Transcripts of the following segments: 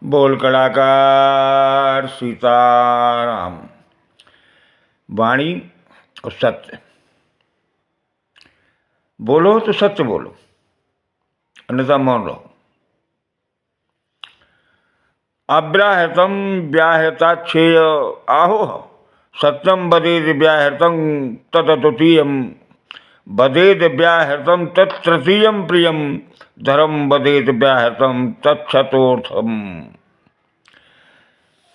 बोल कलाकार सीताराम। वाणी और सत्य बोलो तो सत्य बोलो, अन्यथा मौन रहो। अव्याहृतम व्याहृताक्षेय आहो सत्यम वदेद व्याहृतम ततुतीयम वदेद व्याहृतम तत्तृतीयम प्रियम धर्म वदेद व्याहृतम तत्सतोर्थम।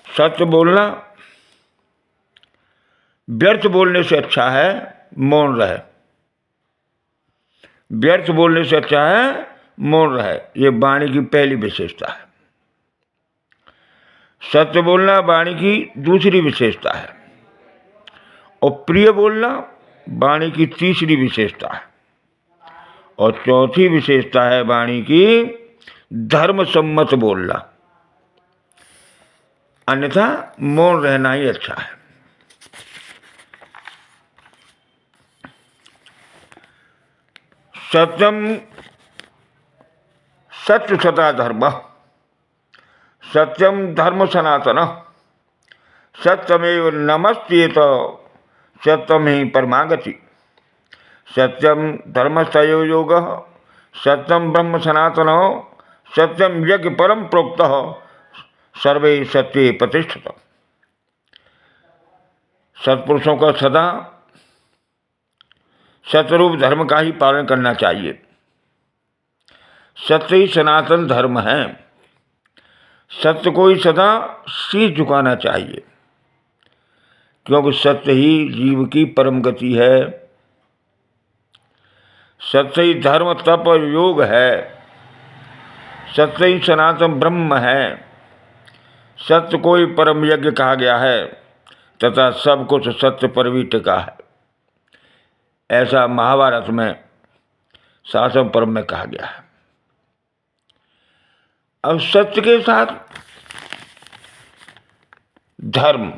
सत्य बोलना व्यर्थ बोलने से अच्छा है मौन रहे। व्यर्थ बोलने से अच्छा है मौन रहे। ये वाणी की पहली विशेषता है। सत्य बोलना वाणी की दूसरी विशेषता है और प्रिय बोलना वाणी की तीसरी विशेषता है और चौथी विशेषता है वाणी की धर्म सम्मत बोलना, अन्यथा मौन रहना ही अच्छा है। सत्यम सत्य सदा धर्म सत्यम धर्म सनातन सत्यमेव नमस्तेत सत्यम ही परमागति सत्यम धर्मस्थयो योग सत्यम ब्रह्म सनातन सत्यम यज्ञ परम प्रोक्त सर्वे सत्य प्रतिष्ठित। सत्पुरुषों का सदा सत्यरूप धर्म का ही पालन करना चाहिए। सत्य ही सनातन धर्म है। सत्य को ही सदा शीश झुकाना चाहिए, क्योंकि सत्य ही जीव की परम गति है। सत्य ही धर्म तप और योग है। सत्य ही सनातन ब्रह्म है। सत्य को ही परम यज्ञ कहा गया है तथा सब कुछ सत्य पर भी टिका है, ऐसा महाभारत में शासन पर्व में कहा गया है। अब सत्य के साथ धर्म,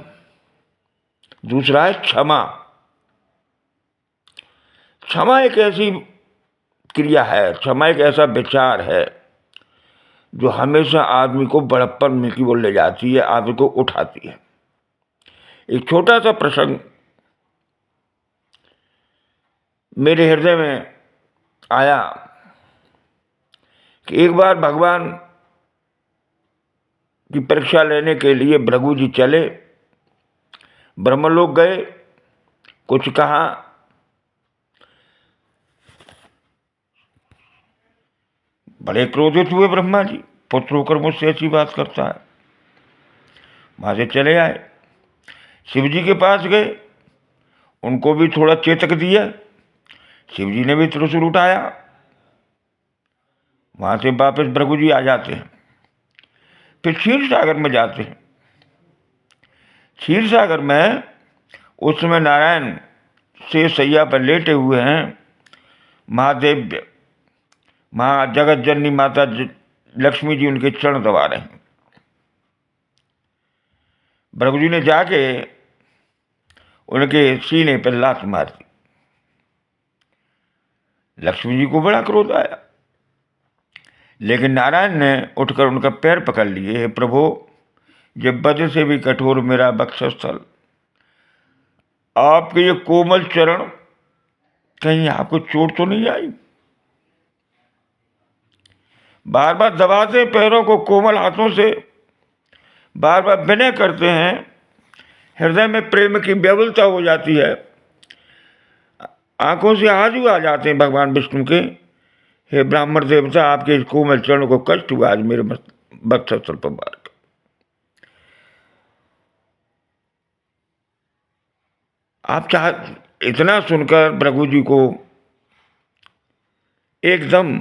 दूसरा है क्षमा। क्षमा एक ऐसी क्रिया है, क्षमा एक ऐसा विचार है जो हमेशा आदमी को बड़प्पन में की ओर ले जाती है, आदमी को उठाती है। एक छोटा सा प्रसंग मेरे हृदय में आया कि एक बार भगवान की परीक्षा लेने के लिए भृगु जी चले, ब्रह्मलोक गए, कुछ कहा। बड़े क्रोधित हुए ब्रह्मा जी, पुत्र होकर मुझसे ऐसी बात करता है। वहां से चले आए, शिव जी के पास गए, उनको भी थोड़ा चेतक दिया। शिव जी ने भी त्रिशूल उठाया। वहां से वापस भृगु जी आ जाते हैं, फिर क्षीर सागर में जाते हैं। क्षीर सागर में उस समय नारायण से सैया पर लेटे हुए हैं। महादेव, माँ जगत जननी माता लक्ष्मी जी उनके चरण दबा रहे हैं। भृगु जी ने जाके उनके सीने पर लात मार दी। लक्ष्मी जी को बड़ा क्रोध आया, लेकिन नारायण ने उठकर उनका पैर पकड़ लिए। हे प्रभु, जब वज्र से भी कठोर मेरा वक्षस्थल, आपके ये कोमल चरण, कहीं आपको चोट तो नहीं आई? बार बार दबाते हैं पैरों को कोमल हाथों से, बार बार विनय करते हैं। हृदय में प्रेम की व्याकुलता हो जाती है, आंखों से आंसू आ जाते हैं भगवान विष्णु के। हे ब्राह्मण देवता, आपके इस कोमल चरणों को कष्ट हुआ आज मेरे वक्षस्थल पर मार कर। आप चाह इतना सुनकर भृगु जी को एकदम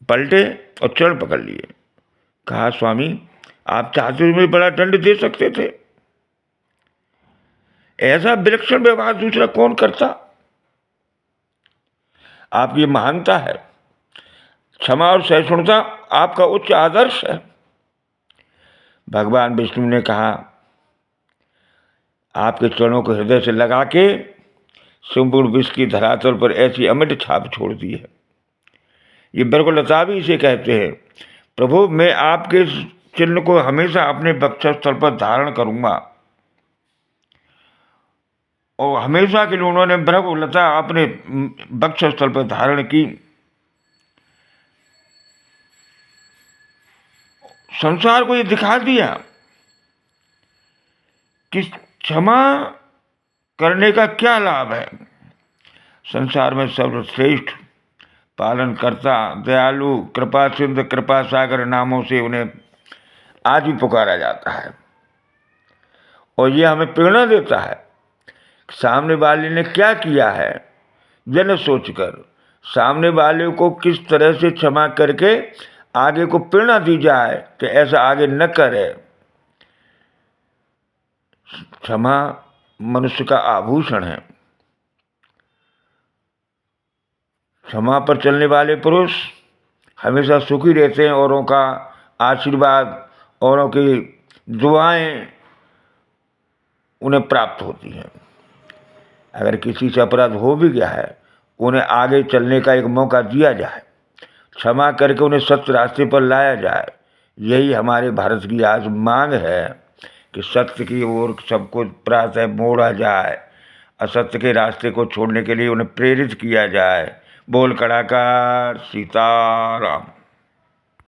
पलटे और चरण पकड़ लिए। कहा, स्वामी, आप चाहते हुए बड़ा दंड दे सकते थे। ऐसा विलक्षण व्यवहार दूसरा कौन करता? आपकी महानता है, क्षमा और सहिष्णुता आपका उच्च आदर्श है। भगवान विष्णु ने कहा, आपके चरणों को हृदय से लगा के संपूर्ण विश्व की धरातल पर ऐसी अमिट छाप छोड़ दी है। ये बिल्कुल लता भी इसे कहते हैं। प्रभु, मैं आपके चिन्ह को हमेशा अपने वक्षस्थल पर धारण करूंगा। और हमेशा के लिए उन्होंने ब्रह्मलता अपने वक्षस्थल पर धारण की। संसार को ये दिखा दिया कि क्षमा करने का क्या लाभ है। संसार में सर्वश्रेष्ठ पालनकर्ता, दयालु, कृपा सिंधु, कृपा सागर नामों से उन्हें आज भी पुकारा जाता है। और ये हमें प्रेरणा देता है सामने वाले ने क्या किया है, यह न सोचकर सामने वाले को किस तरह से क्षमा करके आगे को प्रेरणा दी जाए कि ऐसा आगे न करे। क्षमा मनुष्य का आभूषण है। क्षमा पर चलने वाले पुरुष हमेशा सुखी रहते हैं। औरों का आशीर्वाद, औरों की दुआएं उन्हें प्राप्त होती हैं। अगर किसी से अपराध हो भी गया है, उन्हें आगे चलने का एक मौका दिया जाए, क्षमा करके उन्हें सत्य रास्ते पर लाया जाए। यही हमारे भारत की आज मांग है कि सत्य की ओर सबको प्रातः मोड़ा जाए, असत्य के रास्ते को छोड़ने के लिए उन्हें प्रेरित किया जाए। बोल कड़ाकार सीताराम।